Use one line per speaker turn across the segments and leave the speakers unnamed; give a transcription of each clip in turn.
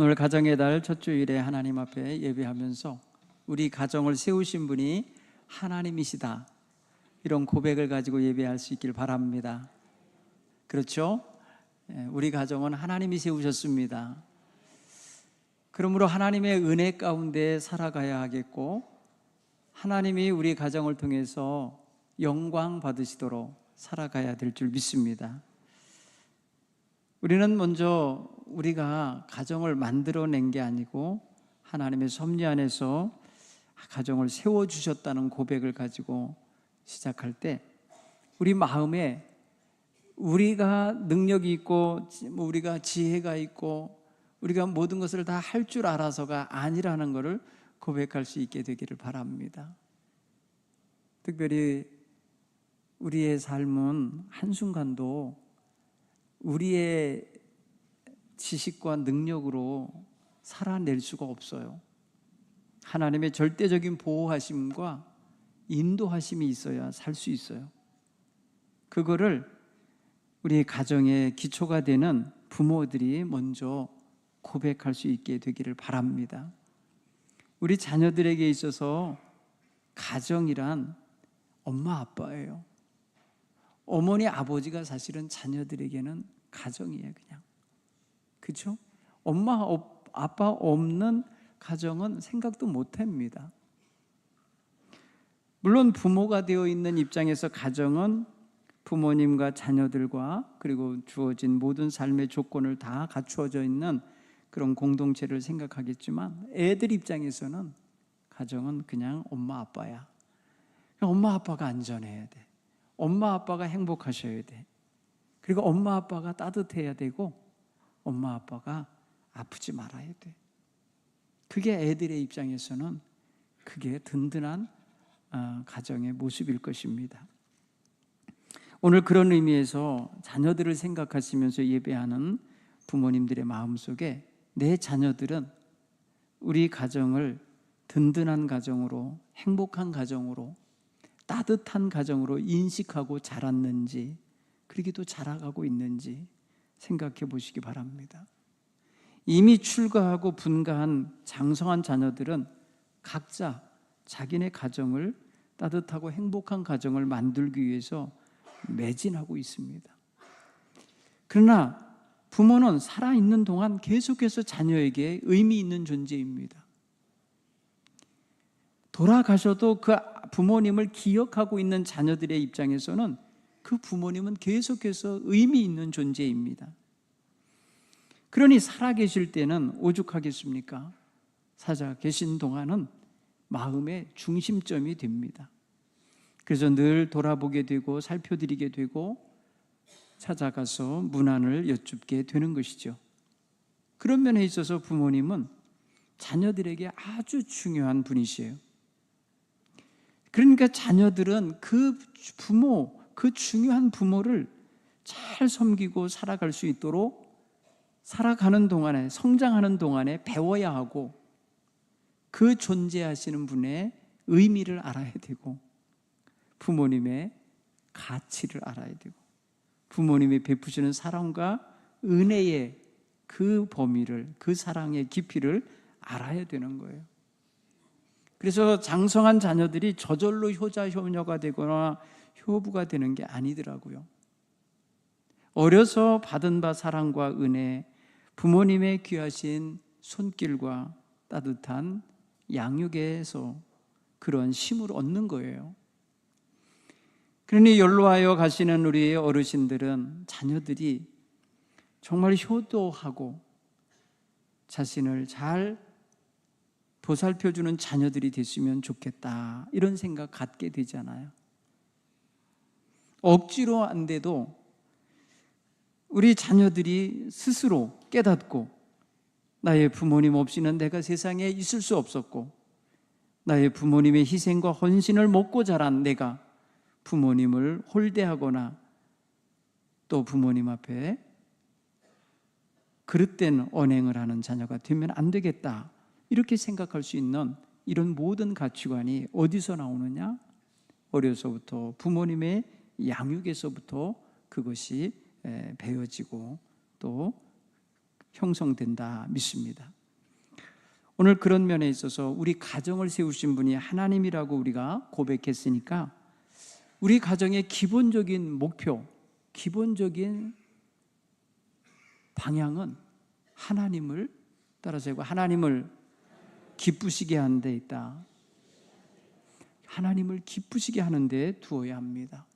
오늘 가정의 달 첫 주일에 하나님 앞에 예배하면서 우리 가정을 세우신 분이 하나님이시다, 이런 고백을 가지고 예배할 수 있길 바랍니다. 그렇죠? 우리 가정은 하나님이 세우셨습니다. 그러므로 하나님의 은혜 가운데 살아가야 하겠고, 하나님이 우리 가정을 통해서 영광 받으시도록 살아가야 될 줄 믿습니다. 우리는 먼저 우리가 가정을 만들어낸 게 아니고 하나님의 섭리 안에서 가정을 세워주셨다는 고백을 가지고 시작할 때, 우리 마음에 우리가 능력이 있고 우리가 지혜가 있고 우리가 모든 것을 다 할 줄 알아서가 아니라는 것을 고백할 수 있게 되기를 바랍니다. 특별히 우리의 삶은 한순간도 우리의 지식과 능력으로 살아낼 수가 없어요. 하나님의 절대적인 보호하심과 인도하심이 있어야 살 수 있어요. 그거를 우리 가정의 기초가 되는 부모들이 먼저 고백할 수 있게 되기를 바랍니다. 우리 자녀들에게 있어서 가정이란 엄마 아빠예요. 어머니 아버지가 사실은 자녀들에게는 가정이에요. 그냥, 그렇죠? 엄마 아빠 없는 가정은 생각도 못합니다. 물론 부모가 되어 있는 입장에서 가정은 부모님과 자녀들과 그리고 주어진 모든 삶의 조건을 다 갖추어져 있는 그런 공동체를 생각하겠지만, 애들 입장에서는 가정은 그냥 엄마 아빠야. 엄마 아빠가 안전해야 돼. 엄마 아빠가 행복하셔야 돼. 그리고 엄마 아빠가 따뜻해야 되고 엄마 아빠가 아프지 말아야 돼. 그게 애들의 입장에서는 그게 든든한 가정의 모습일 것입니다. 오늘 그런 의미에서 자녀들을 생각하시면서 예배하는 부모님들의 마음속에 내 자녀들은 우리 가정을 든든한 가정으로, 행복한 가정으로, 따뜻한 가정으로 인식하고 자랐는지, 그렇게 또 자라가고 있는지 생각해 보시기 바랍니다. 이미 출가하고 분가한 장성한 자녀들은 각자 자기네 가정을 따뜻하고 행복한 가정을 만들기 위해서 매진하고 있습니다. 그러나 부모는 살아있는 동안 계속해서 자녀에게 의미 있는 존재입니다. 돌아가셔도 그 부모님을 기억하고 있는 자녀들의 입장에서는 그 부모님은 계속해서 의미 있는 존재입니다. 그러니 살아계실 때는 오죽하겠습니까? 살아 계신 동안은 마음의 중심점이 됩니다. 그래서 늘 돌아보게 되고 살펴드리게 되고 찾아가서 문안을 여쭙게 되는 것이죠. 그런 면에 있어서 부모님은 자녀들에게 아주 중요한 분이시에요. 그러니까 자녀들은 그 부모, 그 중요한 부모를 잘 섬기고 살아갈 수 있도록 살아가는 동안에, 성장하는 동안에 배워야 하고, 그 존재하시는 분의 의미를 알아야 되고, 부모님의 가치를 알아야 되고, 부모님이 베푸시는 사랑과 은혜의 그 범위를, 그 사랑의 깊이를 알아야 되는 거예요. 그래서 장성한 자녀들이 저절로 효자 효녀가 되거나 효부가 되는 게 아니더라고요. 어려서 받은 바 사랑과 은혜, 부모님의 귀하신 손길과 따뜻한 양육에서 그런 힘을 얻는 거예요. 그러니 연로하여 가시는 우리 어르신들은 자녀들이 정말 효도하고 자신을 잘 보살펴주는 자녀들이 됐으면 좋겠다, 이런 생각 갖게 되잖아요. 억지로 안 돼도 우리 자녀들이 스스로 깨닫고, 나의 부모님 없이는 내가 세상에 있을 수 없었고, 나의 부모님의 희생과 헌신을 먹고 자란 내가 부모님을 홀대하거나 또 부모님 앞에 그릇된 언행을 하는 자녀가 되면 안 되겠다, 이렇게 생각할 수 있는 이런 모든 가치관이 어디서 나오느냐? 어려서부터 부모님의 양육에서부터 그것이 배워지고 또 형성된다 믿습니다. 오늘 그런 면에 있어서 우리 가정을 세우신 분이 하나님이라고 우리가 고백했으니까 우리 가정의 기본적인 목표, 기본적인 방향은 하나님을 따라서 하나님을 기쁘시게 하는 데 있다. 하나님을 기쁘시게 하는 데 두어야 합니다.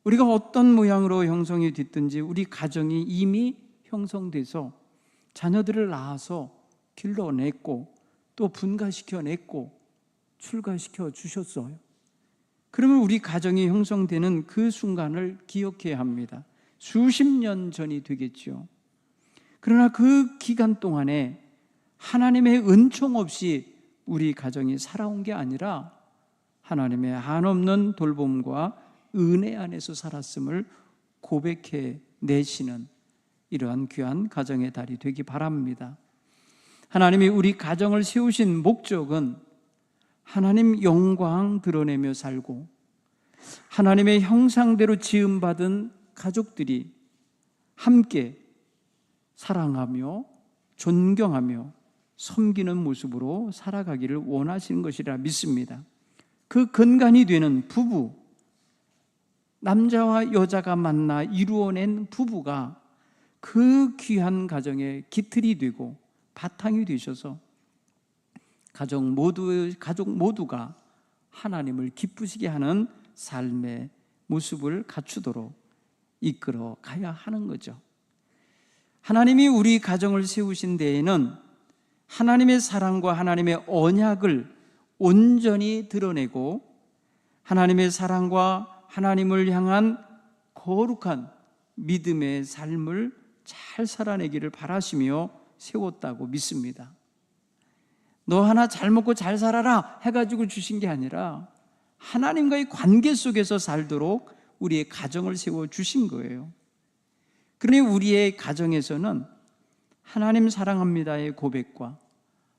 우리가 어떤 모양으로 형성이 됐든지 우리 가정이 이미 형성돼서 자녀들을 낳아서 길러냈고 또 분가시켜냈고 출가시켜 주셨어요. 그러면 우리 가정이 형성되는 그 순간을 기억해야 합니다. 수십 년 전이 되겠죠. 그러나 그 기간 동안에 하나님의 은총 없이 우리 가정이 살아온 게 아니라 하나님의 한없는 돌봄과 은혜 안에서 살았음을 고백해 내시는 이러한 귀한 가정의 달이 되기 바랍니다. 하나님이 우리 가정을 세우신 목적은 하나님 영광 드러내며 살고 하나님의 형상대로 지음받은 가족들이 함께 사랑하며 존경하며 섬기는 모습으로 살아가기를 원하시는 것이라 믿습니다. 그 근간이 되는 부부, 남자와 여자가 만나 이루어낸 부부가 그 귀한 가정의 기틀이 되고 바탕이 되셔서 가족 모두가 하나님을 기쁘시게 하는 삶의 모습을 갖추도록 이끌어 가야 하는 거죠. 하나님이 우리 가정을 세우신 데에는 하나님의 사랑과 하나님의 언약을 온전히 드러내고 하나님의 사랑과 하나님을 향한 거룩한 믿음의 삶을 잘 살아내기를 바라시며 세웠다고 믿습니다. 너 하나 잘 먹고 잘 살아라 해가지고 주신 게 아니라 하나님과의 관계 속에서 살도록 우리의 가정을 세워주신 거예요. 그러니 우리의 가정에서는 하나님 사랑합니다의 고백과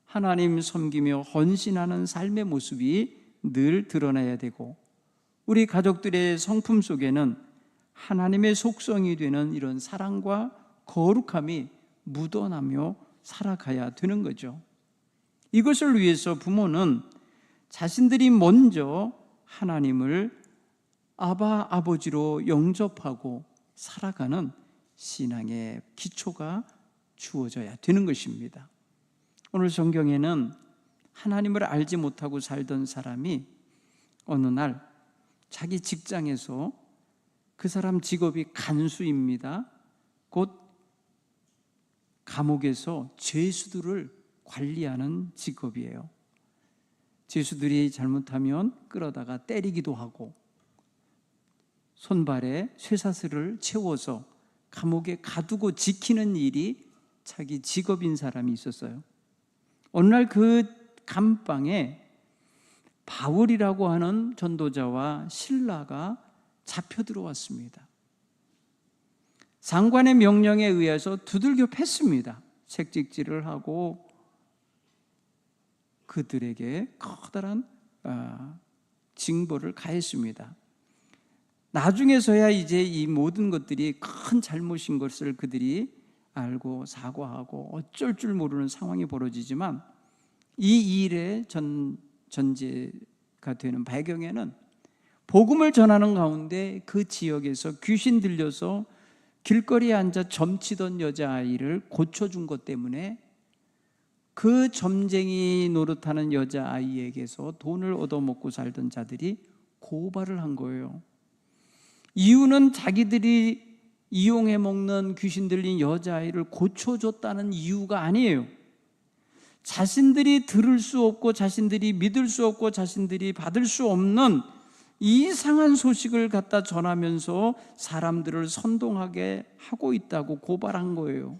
하나님 섬기며 헌신하는 삶의 모습이 늘 드러나야 되고 우리 가족들의 성품 속에는 하나님의 속성이 되는 이런 사랑과 거룩함이 묻어나며 살아가야 되는 거죠. 이것을 위해서 부모는 자신들이 먼저 하나님을 아바 아버지로 영접하고 살아가는 신앙의 기초가 주어져야 되는 것입니다. 오늘 성경에는 하나님을 알지 못하고 살던 사람이 어느 날 자기 직장에서 그 사람 직업이 간수입니다. 곧 감옥에서 죄수들을 관리하는 직업이에요. 죄수들이 잘못하면 끌어다가 때리기도 하고 손발에 쇠사슬을 채워서 감옥에 가두고 지키는 일이 자기 직업인 사람이 있었어요. 어느 날 그 감방에 바울이라고 하는 전도자와 신라가 잡혀 들어왔습니다. 장관의 명령에 의해서 두들겨 팼습니다. 책찍질을 하고 그들에게 커다란 징벌을 가했습니다. 나중에서야 이제 이 모든 것들이 큰 잘못인 것을 그들이 알고 사과하고 어쩔 줄 모르는 상황이 벌어지지만 이 일의 전제가 되는 배경에는 복음을 전하는 가운데 그 지역에서 귀신 들려서 길거리에 앉아 점치던 여자아이를 고쳐준 것 때문에 그 점쟁이 노릇하는 여자아이에게서 돈을 얻어먹고 살던 자들이 고발을 한 거예요. 이유는 자기들이 이용해 먹는 귀신 들린 여자아이를 고쳐줬다는 이유가 아니에요. 자신들이 들을 수 없고 자신들이 믿을 수 없고 자신들이 받을 수 없는 이상한 소식을 갖다 전하면서 사람들을 선동하게 하고 있다고 고발한 거예요.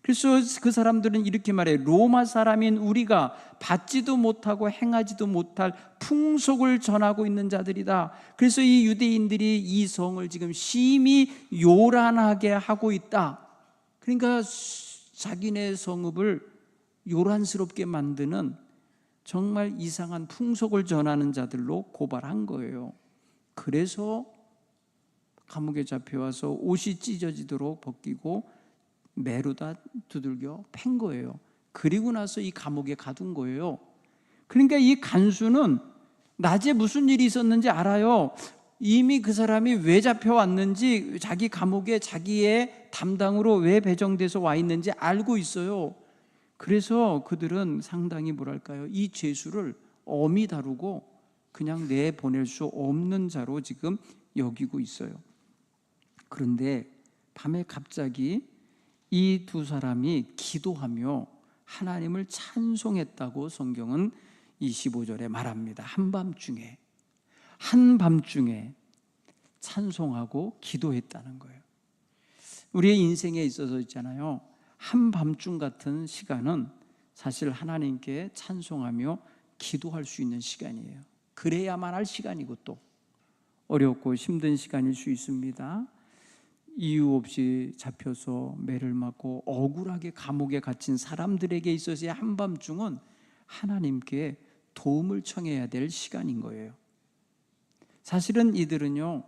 그래서 그 사람들은 이렇게 말해요. 로마 사람인 우리가 받지도 못하고 행하지도 못할 풍속을 전하고 있는 자들이다. 그래서 이 유대인들이 이 성을 지금 심히 요란하게 하고 있다. 그러니까 자기네 성읍을 요란스럽게 만드는 정말 이상한 풍속을 전하는 자들로 고발한 거예요. 그래서 감옥에 잡혀와서 옷이 찢어지도록 벗기고 매로다 두들겨 팬 거예요. 그리고 나서 이 감옥에 가둔 거예요. 그러니까 이 간수는 낮에 무슨 일이 있었는지 알아요. 이미 그 사람이 왜 잡혀왔는지, 자기 감옥에 자기의 담당으로 왜 배정돼서 와 있는지 알고 있어요. 그래서 그들은 상당히 뭐랄까요, 이 죄수를 엄히 다루고 그냥 내보낼 수 없는 자로 지금 여기고 있어요. 그런데 밤에 갑자기 이 두 사람이 기도하며 하나님을 찬송했다고 성경은 25절에 말합니다. 한밤중에 찬송하고 기도했다는 거예요. 우리의 인생에 있어서 있잖아요, 한밤중 같은 시간은 사실 하나님께 찬송하며 기도할 수 있는 시간이에요. 그래야만 할 시간이고, 또 어렵고 힘든 시간일 수 있습니다. 이유 없이 잡혀서 매를 맞고 억울하게 감옥에 갇힌 사람들에게 있어서의 한밤중은 하나님께 도움을 청해야 될 시간인 거예요. 사실은 이들은요,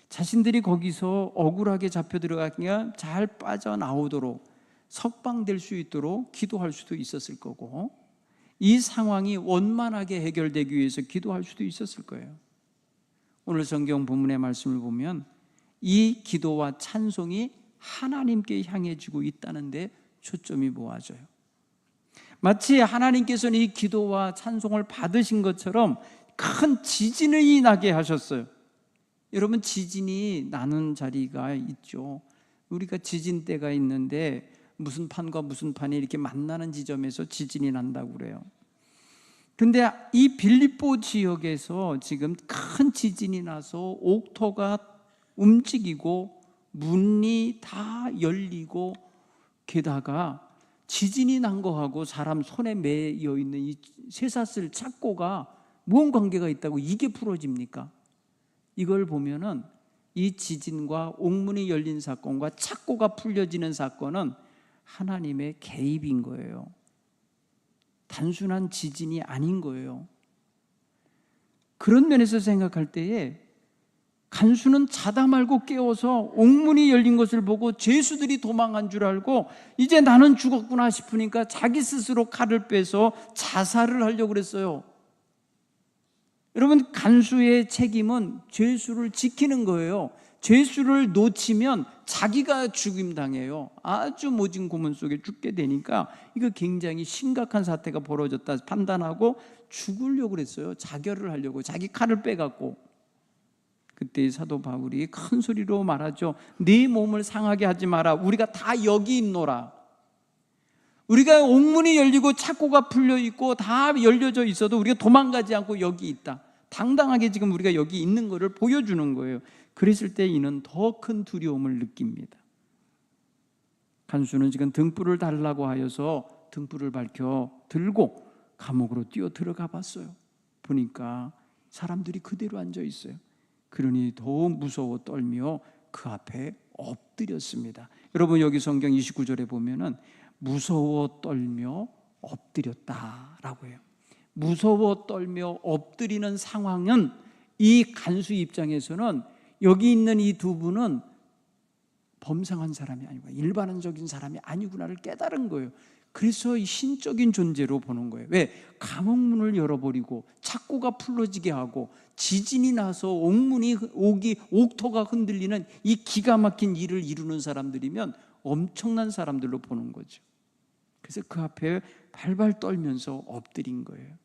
자신들이 거기서 억울하게 잡혀 들어가기가 잘 빠져나오도록, 석방될 수 있도록 기도할 수도 있었을 거고, 이 상황이 원만하게 해결되기 위해서 기도할 수도 있었을 거예요. 오늘 성경 본문의 말씀을 보면 이 기도와 찬송이 하나님께 향해지고 있다는 데 초점이 모아져요. 마치 하나님께서는 이 기도와 찬송을 받으신 것처럼 큰 지진이 나게 하셨어요. 여러분, 지진이 나는 자리가 있죠. 우리가 지진 때가 있는데 무슨 판과 무슨 판이 이렇게 만나는 지점에서 지진이 난다고 그래요. 근데 이 빌립보 지역에서 지금 큰 지진이 나서 옥토가 움직이고 문이 다 열리고, 게다가 지진이 난 거하고 사람 손에 매여 있는 이 쇠사슬 착고가 무슨 관계가 있다고 이게 풀어집니까? 이걸 보면은 이 지진과 옥문이 열린 사건과 착고가 풀려지는 사건은 하나님의 개입인 거예요. 단순한 지진이 아닌 거예요. 그런 면에서 생각할 때에 간수는 자다 말고 깨워서 옥문이 열린 것을 보고 죄수들이 도망간 줄 알고 이제 나는 죽었구나 싶으니까 자기 스스로 칼을 빼서 자살을 하려고 그랬어요. 여러분, 간수의 책임은 죄수를 지키는 거예요. 죄수를 놓치면 자기가 죽임당해요. 아주 모진 고문 속에 죽게 되니까 이거 굉장히 심각한 사태가 벌어졌다 판단하고 죽으려고 그랬어요. 자결을 하려고 자기 칼을 빼갖고. 그때 사도 바울이 큰 소리로 말하죠. 네 몸을 상하게 하지 마라. 우리가 다 여기 있노라. 우리가 옥문이 열리고 착고가 풀려 있고 다 열려져 있어도 우리가 도망가지 않고 여기 있다. 당당하게 지금 우리가 여기 있는 것을 보여주는 거예요. 그랬을 때 이는 더 큰 두려움을 느낍니다. 간수는 지금 등불을 달라고 하여서 등불을 밝혀 들고 감옥으로 뛰어 들어가 봤어요. 보니까 사람들이 그대로 앉아 있어요. 그러니 더욱 무서워 떨며 그 앞에 엎드렸습니다. 여러분, 여기 성경 29절에 보면은 무서워 떨며 엎드렸다라고 해요. 무서워 떨며 엎드리는 상황은 이 간수 입장에서는 여기 있는 이 두 분은 범상한 사람이 아니고 일반적인 사람이 아니구나를 깨달은 거예요. 그래서 신적인 존재로 보는 거예요. 왜? 감옥문을 열어버리고 착고가 풀어지게 하고 지진이 나서 옥토가 흔들리는 이 기가 막힌 일을 이루는 사람들이면 엄청난 사람들로 보는 거죠. 그래서 그 앞에 발발 떨면서 엎드린 거예요.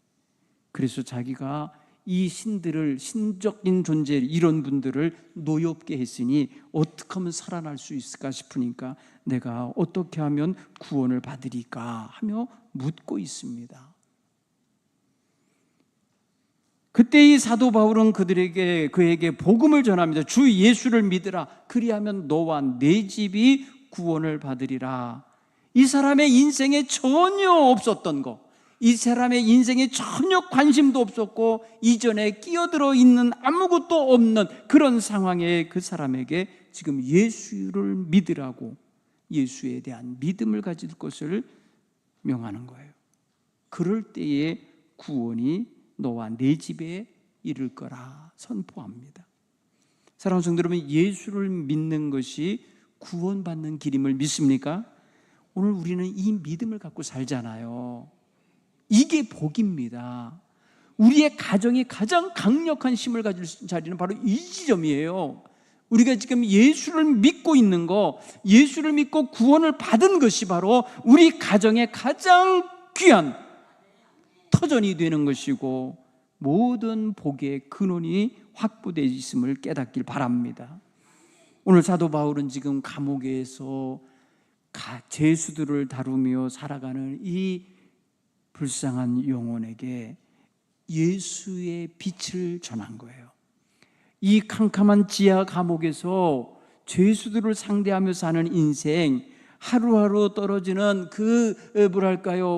그래서 자기가 이 신들을, 신적인 존재, 이런 분들을 노엽게 했으니 어떻게 하면 살아날 수 있을까 싶으니까 내가 어떻게 하면 구원을 받으리까 하며 묻고 있습니다. 그때 이 사도 바울은 그에게 복음을 전합니다. 주 예수를 믿으라. 그리하면 너와 내 집이 구원을 받으리라. 이 사람의 인생에 전혀 없었던 것, 이 사람의 인생에 전혀 관심도 없었고 이전에 끼어들어 있는 아무것도 없는 그런 상황에 그 사람에게 지금 예수를 믿으라고, 예수에 대한 믿음을 가질 것을 명하는 거예요. 그럴 때에 구원이 너와 내 집에 이를 거라 선포합니다. 사랑하는 성도 여러분, 예수를 믿는 것이 구원받는 길임을 믿습니까? 오늘 우리는 이 믿음을 갖고 살잖아요. 이게 복입니다. 우리의 가정이 가장 강력한 힘을 가질 수 있는 자리는 바로 이 지점이에요. 우리가 지금 예수를 믿고 있는 거, 예수를 믿고 구원을 받은 것이 바로 우리 가정의 가장 귀한 터전이 되는 것이고, 모든 복의 근원이 확보되어 있음을 깨닫길 바랍니다. 오늘 사도 바울은 지금 감옥에서 죄수들을 다루며 살아가는 이 불쌍한 영혼에게 예수의 빛을 전한 거예요. 이 캄캄한 지하 감옥에서 죄수들을 상대하며 사는 인생, 하루하루 떨어지는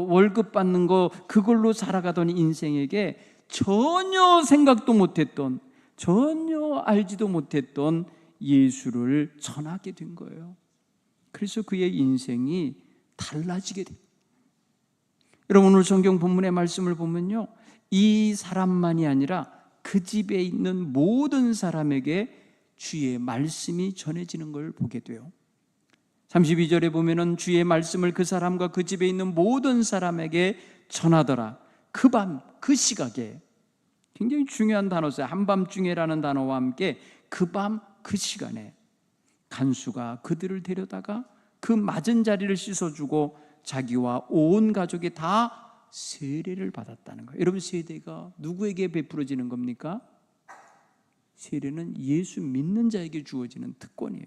월급 받는 거 그걸로 살아가던 인생에게 전혀 생각도 못했던, 전혀 알지도 못했던 예수를 전하게 된 거예요. 그래서 그의 인생이 달라지게 됩니다. 여러분, 오늘 성경 본문의 말씀을 보면요, 이 사람만이 아니라 그 집에 있는 모든 사람에게 주의 말씀이 전해지는 걸 보게 돼요. 32절에 보면은 주의 말씀을 그 사람과 그 집에 있는 모든 사람에게 전하더라. 그 밤, 그 시각에, 굉장히 중요한 단어였어요. 한밤중에라는 단어와 함께 그 밤, 그 시간에 간수가 그들을 데려다가 그 맞은 자리를 씻어주고 자기와 온 가족이 다 세례를 받았다는 거예요. 여러분, 세례가 누구에게 베풀어지는 겁니까? 세례는 예수 믿는 자에게 주어지는 특권이에요.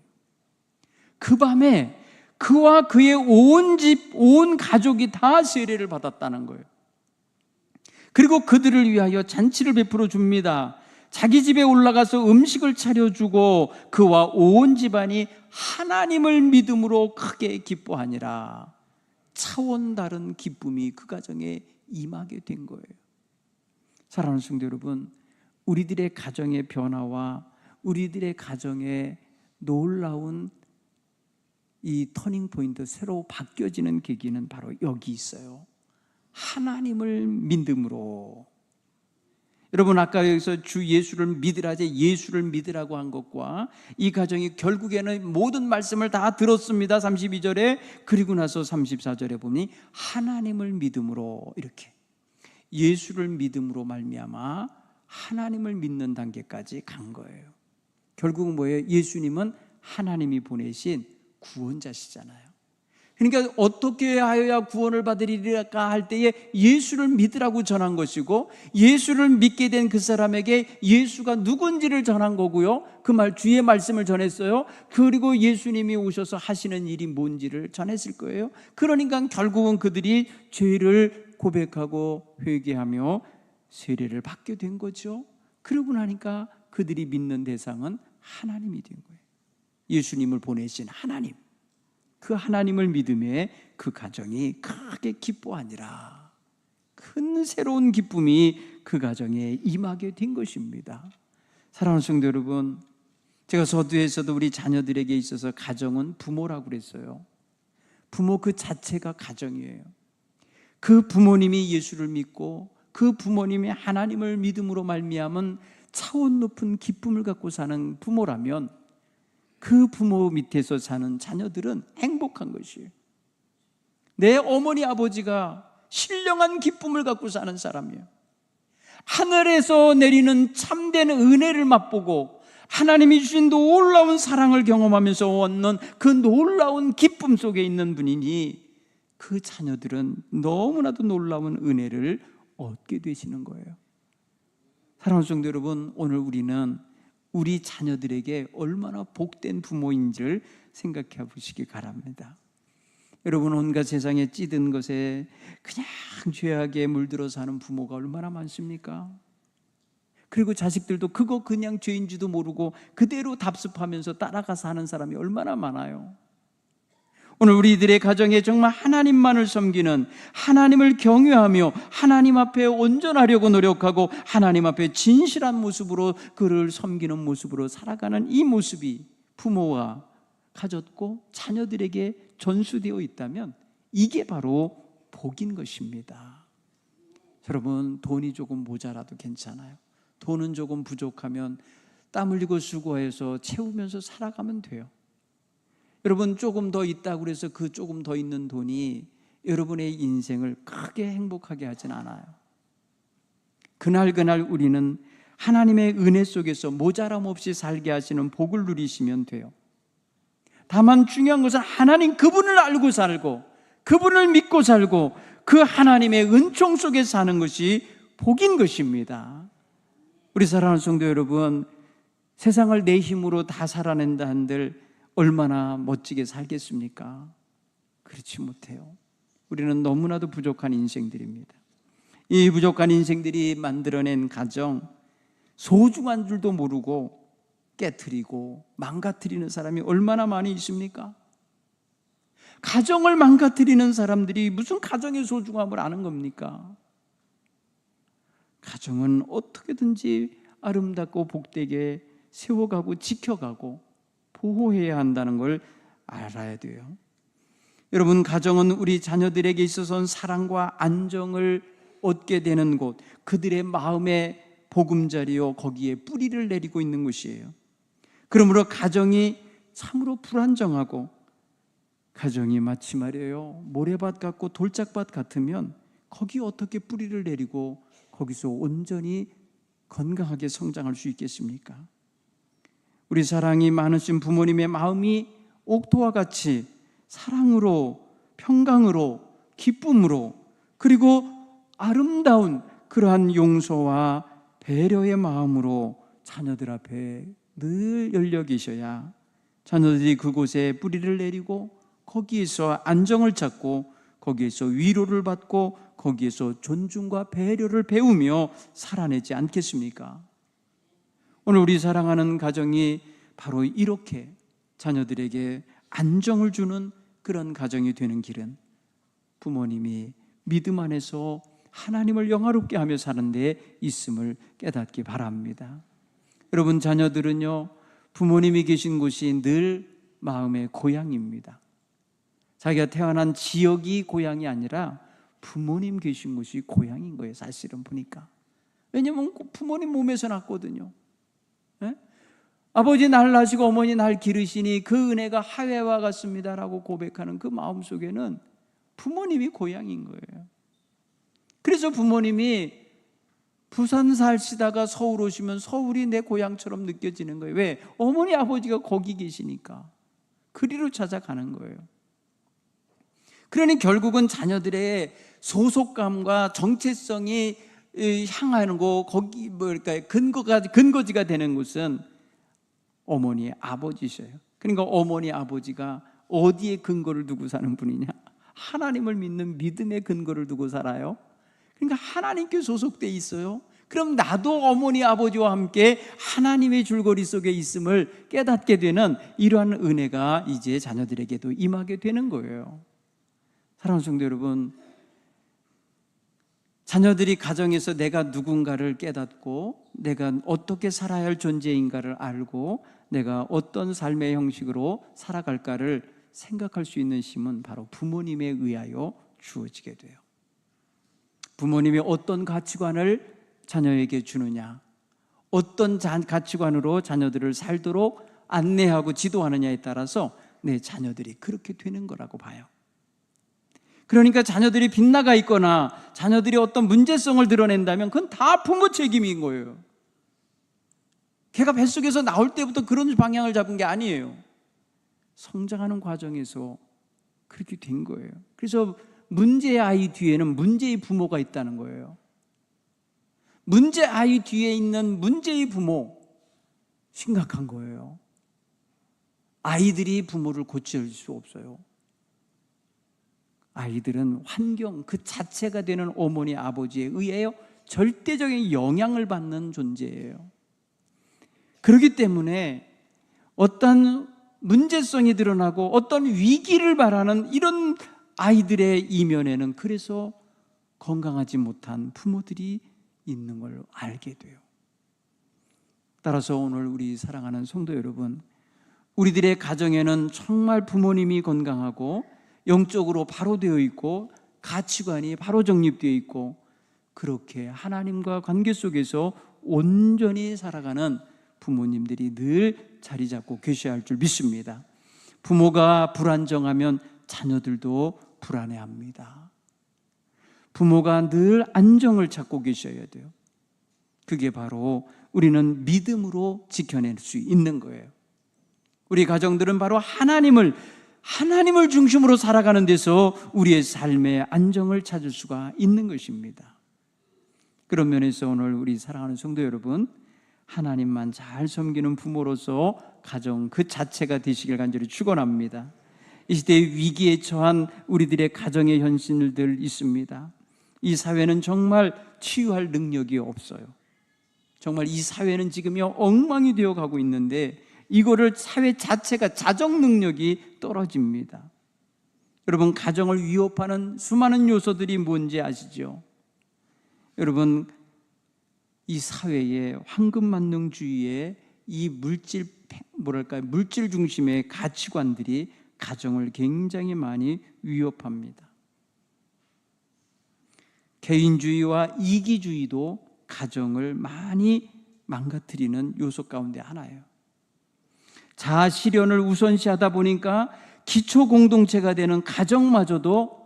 그 밤에 그와 그의 온 집, 온 가족이 다 세례를 받았다는 거예요. 그리고 그들을 위하여 잔치를 베풀어 줍니다. 자기 집에 올라가서 음식을 차려주고 그와 온 집안이 하나님을 믿음으로 크게 기뻐하니라. 차원 다른 기쁨이 그 가정에 임하게 된 거예요. 사랑하는 성도 여러분, 우리들의 가정의 변화와 우리들의 가정의 놀라운 이 터닝 포인트, 새로 바뀌어지는 계기는 바로 여기 있어요. 하나님을 믿음으로. 여러분, 아까 여기서 주 예수를 믿으라, 예수를 믿으라고 한 것과 이 가정이 결국에는 모든 말씀을 다 들었습니다. 32절에. 그리고 나서 34절에 보니 하나님을 믿음으로, 이렇게 예수를 믿음으로 말미암아 하나님을 믿는 단계까지 간 거예요. 결국은 뭐예요? 예수님은 하나님이 보내신 구원자시잖아요. 그러니까 어떻게 하여야 구원을 받으리까 할 때에 예수를 믿으라고 전한 것이고, 예수를 믿게 된 그 사람에게 예수가 누군지를 전한 거고요. 그 말, 주의 말씀을 전했어요. 그리고 예수님이 오셔서 하시는 일이 뭔지를 전했을 거예요. 그러니까 결국은 그들이 죄를 고백하고 회개하며 세례를 받게 된 거죠. 그러고 나니까 그들이 믿는 대상은 하나님이 된 거예요. 예수님을 보내신 하나님. 그 하나님을 믿음에 그 가정이 크게 기뻐하니라. 큰 새로운 기쁨이 그 가정에 임하게 된 것입니다. 사랑하는 성도 여러분, 제가 서두에서도 우리 자녀들에게 있어서 가정은 부모라고 그랬어요. 부모 그 자체가 가정이에요. 그 부모님이 예수를 믿고 그 부모님이 하나님을 믿음으로 말미암은 차원 높은 기쁨을 갖고 사는 부모라면 그 부모 밑에서 사는 자녀들은 행복한 것이에요. 내 어머니 아버지가 신령한 기쁨을 갖고 사는 사람이에요. 하늘에서 내리는 참된 은혜를 맛보고 하나님이 주신 놀라운 사랑을 경험하면서 얻는 그 놀라운 기쁨 속에 있는 분이니 그 자녀들은 너무나도 놀라운 은혜를 얻게 되시는 거예요. 사랑하는 성도 여러분, 오늘 우리는 우리 자녀들에게 얼마나 복된 부모인지를 생각해 보시기 바랍니다. 여러분, 온갖 세상에 찌든 것에 그냥 죄악에 물들어 사는 부모가 얼마나 많습니까? 그리고 자식들도 그거 그냥 죄인지도 모르고 그대로 답습하면서 따라가 사는 사람이 얼마나 많아요. 오늘 우리들의 가정에 정말 하나님만을 섬기는, 하나님을 경외하며 하나님 앞에 온전하려고 노력하고 하나님 앞에 진실한 모습으로 그를 섬기는 모습으로 살아가는 이 모습이 부모와 가졌고 자녀들에게 전수되어 있다면 이게 바로 복인 것입니다. 여러분, 돈이 조금 모자라도 괜찮아요. 돈은 조금 부족하면 땀 흘리고 수고해서 채우면서 살아가면 돼요. 여러분, 조금 더 있다고 해서 그 조금 더 있는 돈이 여러분의 인생을 크게 행복하게 하진 않아요. 그날 우리는 하나님의 은혜 속에서 모자람 없이 살게 하시는 복을 누리시면 돼요. 다만 중요한 것은 하나님 그분을 알고 살고 그분을 믿고 살고 그 하나님의 은총 속에 사는 것이 복인 것입니다. 우리 사랑하는 성도 여러분, 세상을 내 힘으로 다 살아낸다 한들 얼마나 멋지게 살겠습니까? 그렇지 못해요. 우리는 너무나도 부족한 인생들입니다. 이 부족한 인생들이 만들어낸 가정, 소중한 줄도 모르고 깨트리고 망가뜨리는 사람이 얼마나 많이 있습니까? 가정을 망가뜨리는 사람들이 무슨 가정의 소중함을 아는 겁니까? 가정은 어떻게든지 아름답고 복되게 세워가고 지켜가고 보호해야 한다는 걸 알아야 돼요. 여러분, 가정은 우리 자녀들에게 있어서는 사랑과 안정을 얻게 되는 곳, 그들의 마음의 보금자리요, 거기에 뿌리를 내리고 있는 곳이에요. 그러므로 가정이 참으로 불안정하고, 가정이 마치 말이에요, 모래밭 같고 돌짝밭 같으면 거기에 어떻게 뿌리를 내리고 거기서 온전히 건강하게 성장할 수 있겠습니까? 우리 사랑이 많으신 부모님의 마음이 옥토와 같이 사랑으로, 평강으로, 기쁨으로, 그리고 아름다운 그러한 용서와 배려의 마음으로 자녀들 앞에 늘 열려 계셔야 자녀들이 그곳에 뿌리를 내리고 거기에서 안정을 찾고 거기에서 위로를 받고 거기에서 존중과 배려를 배우며 살아내지 않겠습니까? 오늘 우리 사랑하는 가정이 바로 이렇게 자녀들에게 안정을 주는 그런 가정이 되는 길은 부모님이 믿음 안에서 하나님을 영화롭게 하며 사는 데 있음을 깨닫기 바랍니다. 여러분, 자녀들은요, 부모님이 계신 곳이 늘 마음의 고향입니다. 자기가 태어난 지역이 고향이 아니라 부모님 계신 곳이 고향인 거예요, 사실은 보니까. 왜냐하면 부모님 몸에서 났거든요. 네? 아버지 날 낳으시고 어머니 날 기르시니 그 은혜가 하회와 같습니다라고 고백하는 그 마음 속에는 부모님이 고향인 거예요. 그래서 부모님이 부산 살시다가 서울 오시면 서울이 내 고향처럼 느껴지는 거예요. 왜? 어머니 아버지가 거기 계시니까 그리로 찾아가는 거예요. 그러니 결국은 자녀들의 소속감과 정체성이 향하는 거, 거기 뭐랄까요, 근거지가 되는 곳은 어머니 아버지셔요. 그러니까 어머니 아버지가 어디에 근거를 두고 사는 분이냐? 하나님을 믿는 믿음의 근거를 두고 살아요. 그러니까 하나님께 소속돼 있어요. 그럼 나도 어머니 아버지와 함께 하나님의 줄거리 속에 있음을 깨닫게 되는 이러한 은혜가 이제 자녀들에게도 임하게 되는 거예요. 사랑하는 성도 여러분, 자녀들이 가정에서 내가 누군가를 깨닫고 내가 어떻게 살아야 할 존재인가를 알고 내가 어떤 삶의 형식으로 살아갈까를 생각할 수 있는 힘은 바로 부모님에 의하여 주어지게 돼요. 부모님이 어떤 가치관을 자녀에게 주느냐, 어떤 가치관으로 자녀들을 살도록 안내하고 지도하느냐에 따라서 내 자녀들이 그렇게 되는 거라고 봐요. 그러니까 자녀들이 빗나가 있거나 자녀들이 어떤 문제성을 드러낸다면 그건 다 부모 책임인 거예요. 걔가 뱃속에서 나올 때부터 그런 방향을 잡은 게 아니에요. 성장하는 과정에서 그렇게 된 거예요. 그래서 문제의 아이 뒤에는 문제의 부모가 있다는 거예요. 문제 아이 뒤에 있는 문제의 부모, 심각한 거예요. 아이들이 부모를 고칠 수 없어요. 아이들은 환경 그 자체가 되는 어머니 아버지에 의해 절대적인 영향을 받는 존재예요. 그렇기 때문에 어떤 문제성이 드러나고 어떤 위기를 바라는 이런 아이들의 이면에는 그래서 건강하지 못한 부모들이 있는 걸 알게 돼요. 따라서 오늘 우리 사랑하는 성도 여러분, 우리들의 가정에는 정말 부모님이 건강하고 영적으로 바로 되어 있고 가치관이 바로 정립되어 있고 그렇게 하나님과 관계 속에서 온전히 살아가는 부모님들이 늘 자리 잡고 계셔야 할 줄 믿습니다. 부모가 불안정하면 자녀들도 불안해합니다. 부모가 늘 안정을 찾고 계셔야 돼요. 그게 바로 우리는 믿음으로 지켜낼 수 있는 거예요. 우리 가정들은 바로 하나님을 중심으로 살아가는 데서 우리의 삶의 안정을 찾을 수가 있는 것입니다. 그런 면에서 오늘 우리 사랑하는 성도 여러분, 하나님만 잘 섬기는 부모로서 가정 그 자체가 되시길 간절히 축원합니다. 이 시대의 위기에 처한 우리들의 가정의 현실들 있습니다. 이 사회는 정말 치유할 능력이 없어요. 정말 이 사회는 지금요 엉망이 되어 가고 있는데 이거를 사회 자체가 자정 능력이 떨어집니다. 여러분, 가정을 위협하는 수많은 요소들이 뭔지 아시죠? 여러분, 이 사회의 황금만능주의의 이 물질 중심의 가치관들이 가정을 굉장히 많이 위협합니다. 개인주의와 이기주의도 가정을 많이 망가뜨리는 요소 가운데 하나예요. 자아 실현을 우선시하다 보니까 기초 공동체가 되는 가정마저도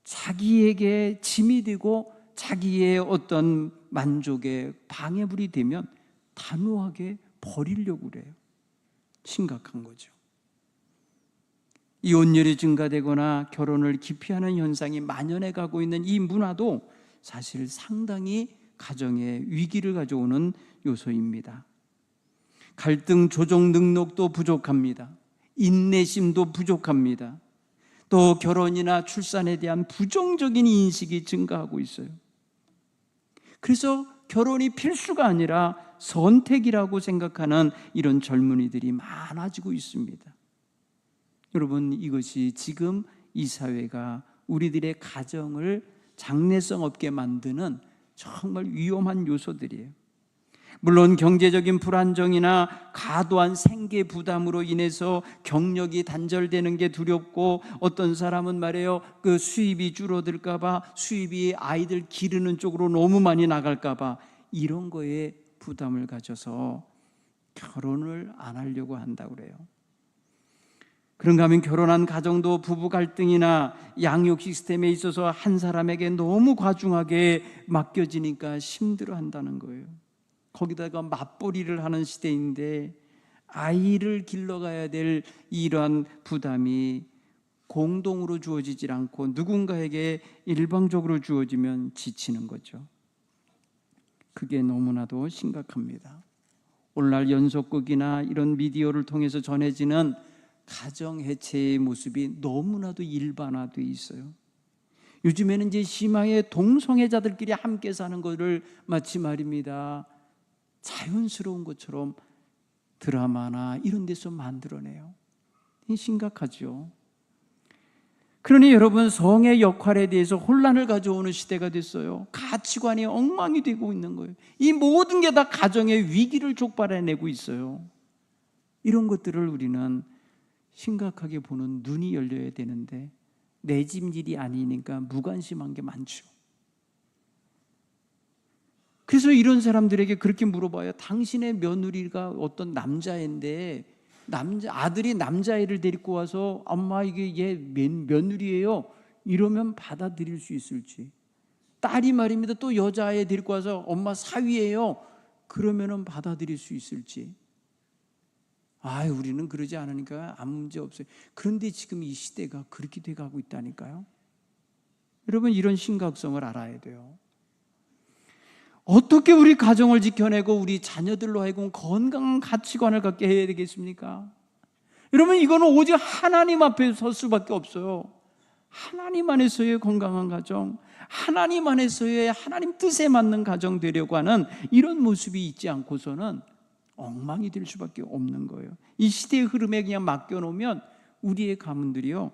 자기에게 짐이 되고 자기의 어떤 만족에 방해물이 되면 단호하게 버리려고 그래요. 심각한 거죠. 이혼율이 증가되거나 결혼을 기피하는 현상이 만연해 가고 있는 이 문화도 사실 상당히 가정에 위기를 가져오는 요소입니다. 갈등 조정 능력도 부족합니다. 인내심도 부족합니다. 또 결혼이나 출산에 대한 부정적인 인식이 증가하고 있어요. 그래서 결혼이 필수가 아니라 선택이라고 생각하는 이런 젊은이들이 많아지고 있습니다. 여러분, 이것이 지금 이 사회가 우리들의 가정을 장래성 없게 만드는 정말 위험한 요소들이에요. 물론 경제적인 불안정이나 과도한 생계 부담으로 인해서 경력이 단절되는 게 두렵고, 어떤 사람은 말이에요, 그 수입이 줄어들까 봐, 수입이 아이들 기르는 쪽으로 너무 많이 나갈까 봐 이런 거에 부담을 가져서 결혼을 안 하려고 한다고 그래요. 그런가 하면 결혼한 가정도 부부 갈등이나 양육 시스템에 있어서 한 사람에게 너무 과중하게 맡겨지니까 힘들어한다는 거예요. 거기다가 맞벌이를 하는 시대인데 아이를 길러가야 될 이러한 부담이 공동으로 주어지질 않고 누군가에게 일방적으로 주어지면 지치는 거죠. 그게 너무나도 심각합니다. 오늘날 연속극이나 이런 미디어를 통해서 전해지는 가정 해체의 모습이 너무나도 일반화되어 있어요. 요즘에는 이제 심하게 동성애자들끼리 함께 사는 것을 마치 말입니다, 자연스러운 것처럼 드라마나 이런 데서 만들어내요. 심각하죠. 그러니 여러분, 성의 역할에 대해서 혼란을 가져오는 시대가 됐어요. 가치관이 엉망이 되고 있는 거예요. 이 모든 게 다 가정의 위기를 촉발해내고 있어요. 이런 것들을 우리는 심각하게 보는 눈이 열려야 되는데 내 집 일이 아니니까 무관심한 게 많죠. 그래서 이런 사람들에게 그렇게 물어봐요. 당신의 며느리가 어떤 남자인데 아들이 남자애를 데리고 와서 엄마 이게 얘 며느리예요 이러면 받아들일 수 있을지, 딸이 말입니다 또 여자애 데리고 와서 엄마 사위예요 그러면은 받아들일 수 있을지. 우리는 그러지 않으니까 아무 문제 없어요. 그런데 지금 이 시대가 그렇게 돼가고 있다니까요. 여러분, 이런 심각성을 알아야 돼요. 어떻게 우리 가정을 지켜내고 우리 자녀들로 하여금 건강한 가치관을 갖게 해야 되겠습니까? 여러분, 이거는 오직 하나님 앞에 설 수밖에 없어요. 하나님 안에서의 건강한 가정, 하나님 안에서의 하나님 뜻에 맞는 가정 되려고 하는 이런 모습이 있지 않고서는 엉망이 될 수밖에 없는 거예요. 이 시대의 흐름에 그냥 맡겨놓으면 우리의 가문들이요,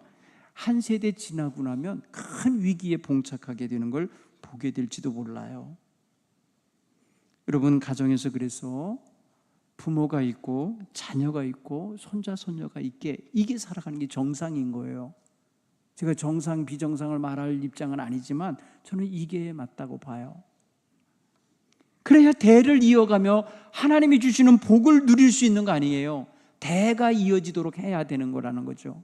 한 세대 지나고 나면 큰 위기에 봉착하게 되는 걸 보게 될지도 몰라요. 여러분, 가정에서 그래서 부모가 있고 자녀가 있고 손자 손녀가 있게, 이게 살아가는 게 정상인 거예요. 제가 정상 비정상을 말할 입장은 아니지만 저는 이게 맞다고 봐요. 그래야 대를 이어가며 하나님이 주시는 복을 누릴 수 있는 거 아니에요. 대가 이어지도록 해야 되는 거라는 거죠.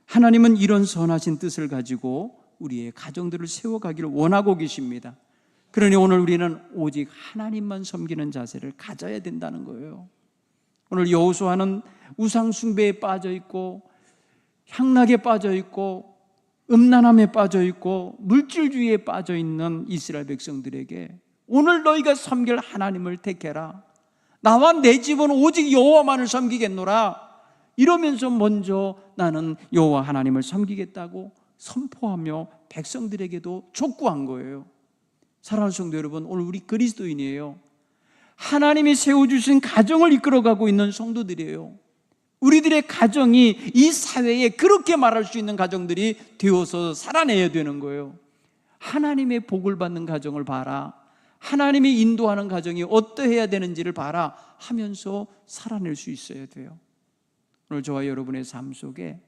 하나님은 이런 선하신 뜻을 가지고 우리의 가정들을 세워가기를 원하고 계십니다. 그러니 오늘 우리는 오직 하나님만 섬기는 자세를 가져야 된다는 거예요. 오늘 여호수아는 우상 숭배에 빠져 있고 향락에 빠져 있고 음란함에 빠져 있고 물질주의에 빠져 있는 이스라엘 백성들에게 오늘 너희가 섬길 하나님을 택해라. 나와 내 집은 오직 여호와만을 섬기겠노라. 이러면서 먼저 나는 여호와 하나님을 섬기겠다고 선포하며 백성들에게도 촉구한 거예요. 사랑하는 성도 여러분, 오늘 우리 그리스도인이에요. 하나님이 세워주신 가정을 이끌어가고 있는 성도들이에요. 우리들의 가정이 이 사회에 그렇게 말할 수 있는 가정들이 되어서 살아내야 되는 거예요. 하나님의 복을 받는 가정을 봐라, 하나님이 인도하는 가정이 어떠해야 되는지를 봐라 하면서 살아낼 수 있어야 돼요. 오늘 저와 여러분의 삶 속에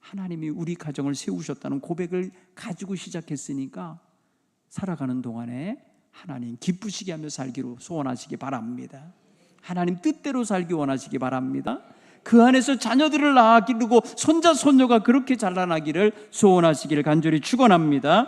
하나님이 우리 가정을 세우셨다는 고백을 가지고 시작했으니까 살아가는 동안에 하나님 기쁘시게 하며 살기로 소원하시기 바랍니다. 하나님 뜻대로 살기 원하시기 바랍니다. 그 안에서 자녀들을 낳아 기르고 손자 손녀가 그렇게 자라나기를 소원하시기를 간절히 축원합니다.